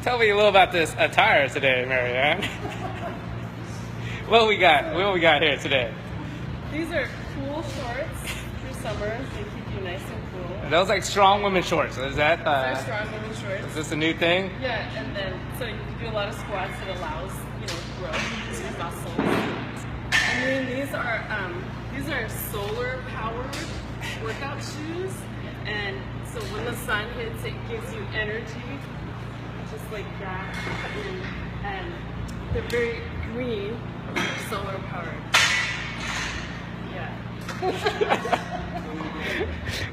Tell me a little about this attire today, Marianne. What we got here today? These are cool shorts for summer. They keep you nice and cool. Are those like strong women shorts? Is that? They're strong women shorts. Is this a new thing? Yeah, and then so you can do a lot of squats. It allows growth to muscles. And then these are solar powered workout shoes, and so when the sun hits, it gives you energy, just like that. And they're very green, solar powered. Yeah.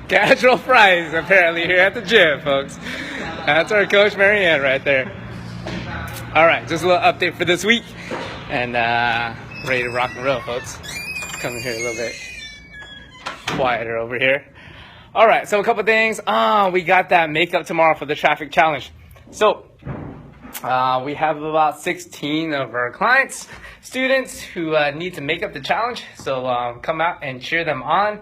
Casual Fridays apparently here at the gym, folks. That's our coach Marianne right there. All right, just a little update for this week, and ready to rock and roll, folks. Come here a little bit quieter over here. All right, so a couple things. We got that makeup tomorrow for the traffic challenge. So we have about 16 of our clients, students who need to make up the challenge. So come out and cheer them on.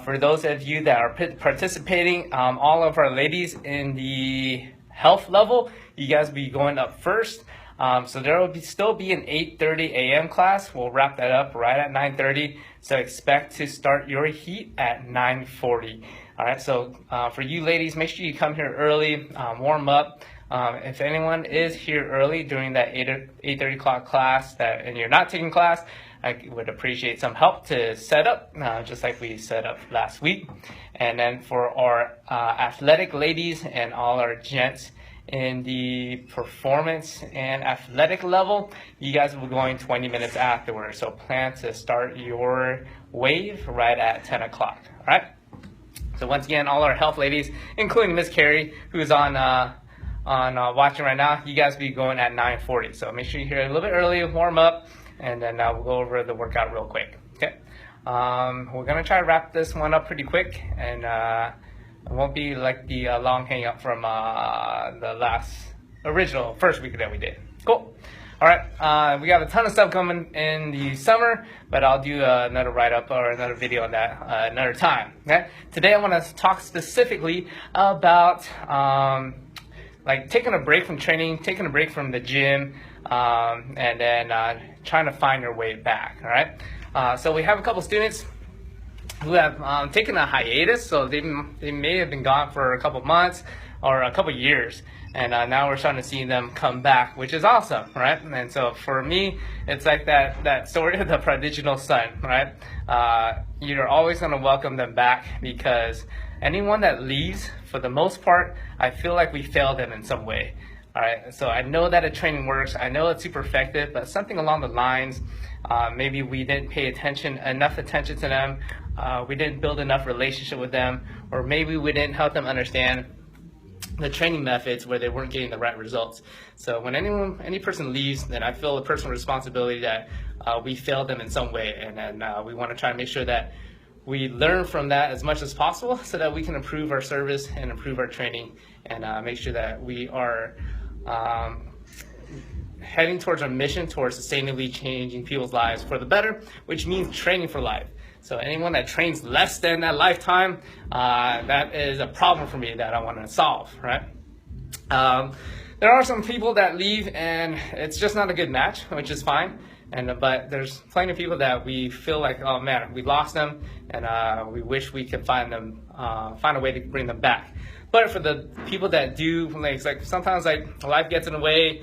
For those of you that are participating, all of our ladies in the health level, you guys will be going up first. So there will still be an 8:30 a.m. class. We'll wrap that up right at 9:30. So expect to start your heat at 9:40. All right. So for you ladies, make sure you come here early, warm up. If anyone is here early during that 8:30 o'clock class and you're not taking class, I would appreciate some help to set up, just like we set up last week. And then for our athletic ladies and all our gents in the performance and athletic level, you guys will be going 20 minutes afterwards. So plan to start your wave right at 10 o'clock. All right. So once again, all our health ladies, including Miss Carrie, who's on watching right now, you guys will be going at 9:40. So make sure you're here a little bit early, warm up, and then we'll go over the workout real quick. Okay. We're gonna try to wrap this one up pretty quick, and it won't be like the long hang up from the first week that we did. Cool. All right. We got a ton of stuff coming in the summer, but I'll do another write-up or another video on that another time. Okay. Today I want to talk specifically about like taking a break from training, taking a break from the gym, and then trying to find your way back. All right. So we have a couple students who have taken a hiatus, so they may have been gone for a couple months or a couple years, and now we're starting to see them come back, which is awesome, right? And so for me, it's like that story of the prodigal son, right? You're always going to welcome them back, because anyone that leaves, for the most part, I feel like we failed them in some way. All right, so I know that a training works. I know it's super effective, but something along the lines, maybe we didn't pay enough attention to them. We didn't build enough relationship with them, or maybe we didn't help them understand the training methods where they weren't getting the right results. So when any person leaves, then I feel a personal responsibility that we failed them in some way, and then we want to try to make sure that we learn from that as much as possible, so that we can improve our service and improve our training, and make sure that we are heading towards our mission, towards sustainably changing people's lives for the better, which means training for life. So anyone that trains less than that lifetime, that is a problem for me that I want to solve, right? There are some people that leave and it's just not a good match, which is fine. But there's plenty of people that we feel like, oh man, we lost them, and we wish we could find a way to bring them back. But for the people that do, like sometimes like life gets in the way.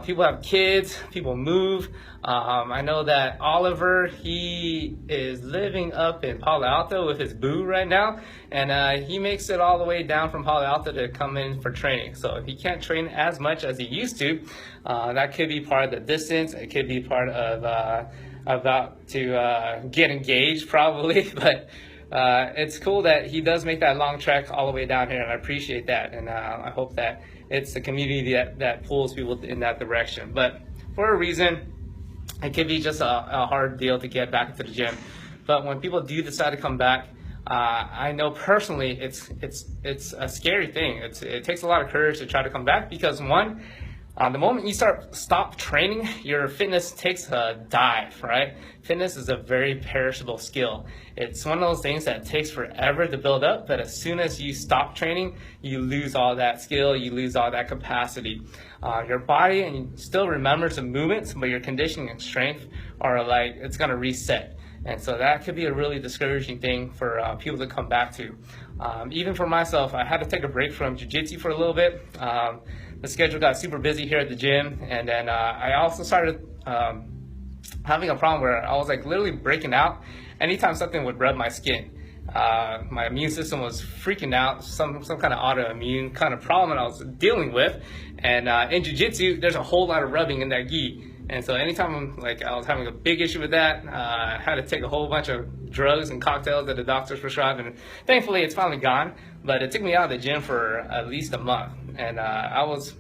People have kids, people move. I know that Oliver, he is living up in Palo Alto with his boo right now, and he makes it all the way down from Palo Alto to come in for training. So if he can't train as much as he used to, that could be part of the distance. It could be part of about to get engaged probably, but it's cool that he does make that long trek all the way down here, and I appreciate that, and I hope that it's the community that pulls people in that direction. But for a reason, it could be just a hard deal to get back into the gym. But when people do decide to come back, I know personally it's a scary thing. It takes a lot of courage to try to come back, because one, The moment you stop training, your fitness takes a dive, right? Fitness is a very perishable skill. It's one of those things that takes forever to build up, but as soon as you stop training, you lose all that skill, you lose all that capacity. Your body and you still remembers the movements, but your conditioning and strength are like, it's gonna reset. And so that could be a really discouraging thing for people to come back to. Even for myself, I had to take a break from jiu-jitsu for a little bit. The schedule got super busy here at the gym, and then I also started having a problem where I was like literally breaking out anytime something would rub my skin. My immune system was freaking out, some kind of autoimmune kind of problem that I was dealing with. And in jiu-jitsu, there's a whole lot of rubbing in that gi. And so anytime I was having a big issue with that, I had to take a whole bunch of drugs and cocktails that the doctors prescribed, and thankfully it's finally gone. But it took me out of the gym for at least a month, and I was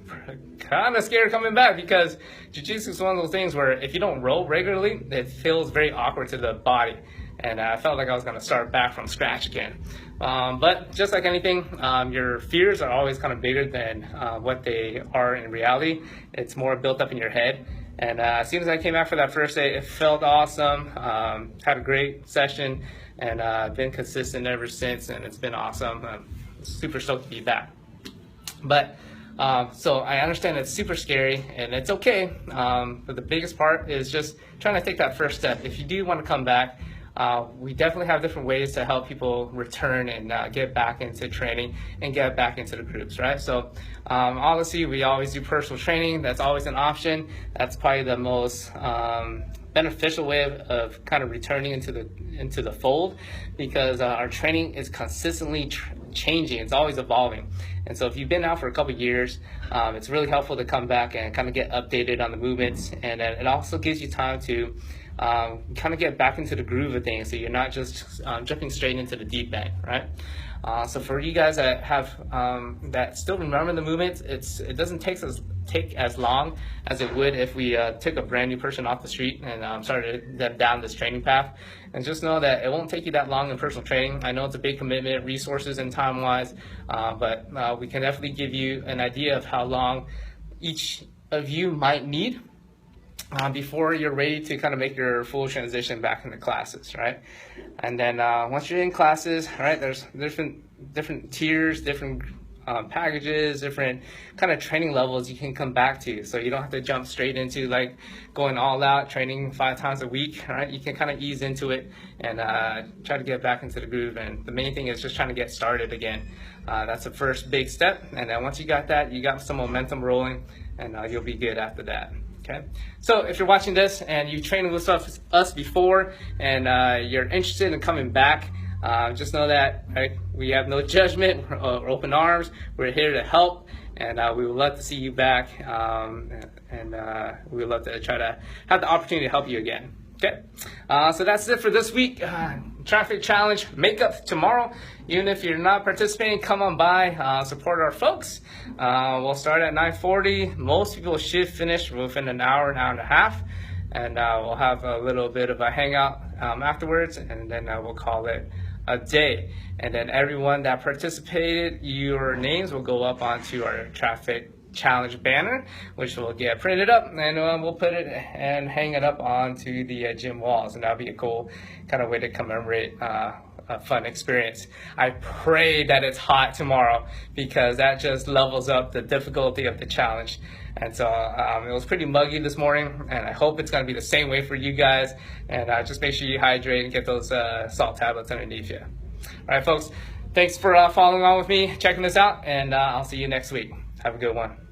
kind of scared coming back because jiu-jitsu is one of those things where if you don't roll regularly, it feels very awkward to the body, and I felt like I was going to start back from scratch again. But just like anything, your fears are always kind of bigger than what they are in reality. It's more built up in your head. And as soon as I came back for that first day, it felt awesome. Had a great session, and been consistent ever since, and it's been awesome. I'm super stoked to be back. But so I understand it's super scary, and it's okay. But the biggest part is just trying to take that first step. If you do want to come back, we definitely have different ways to help people return and get back into training and get back into the groups, right? So obviously we always do personal training. That's always an option. That's probably the most beneficial way of kind of returning into the fold, because our training is consistently changing. It's always evolving. And so if you've been out for a couple of years, it's really helpful to come back and kind of get updated on the movements, and it also gives you time to kind of get back into the groove of things, so you're not just jumping straight into the deep end, right? So for you guys that have that still remember the movements, it doesn't take as long as it would if we took a brand new person off the street and started them down this training path. And just know that it won't take you that long in personal training. I know it's a big commitment, resources and time wise, but we can definitely give you an idea of how long each of you might need before you're ready to kind of make your full transition back into classes, right? And then once you're in classes, right, there's different tiers, different packages, different kind of training levels you can come back to. So you don't have to jump straight into like going all out training 5 times a week, right? You can kind of ease into it and try to get back into the groove. And the main thing is just trying to get started again. That's the first big step. And then once you got that, you got some momentum rolling, and you'll be good after that. Okay, so if you're watching this and you've trained with us before and you're interested in coming back, just know that, right, we have no judgment or open arms. We're here to help, and we would love to see you back, and we would love to try to have the opportunity to help you again. Okay, so that's it for this week. Traffic Challenge makeup tomorrow. Even if you're not participating, come on by, support our folks. We'll start at 9:40. Most people should finish within an hour and a half, and we'll have a little bit of a hangout afterwards, and then we'll call it a day. And then everyone that participated, your names will go up onto our Traffic Challenge banner, which will get printed up, and we'll put it and hang it up onto the gym walls, and that'll be a cool kind of way to commemorate a fun experience. I pray that it's hot tomorrow, because that just levels up the difficulty of the challenge. And so it was pretty muggy this morning, and I hope it's going to be the same way for you guys. And just make sure you hydrate and get those salt tablets underneath you. All right, folks, thanks for following along with me, checking this out, and I'll see you next week. Have a good one.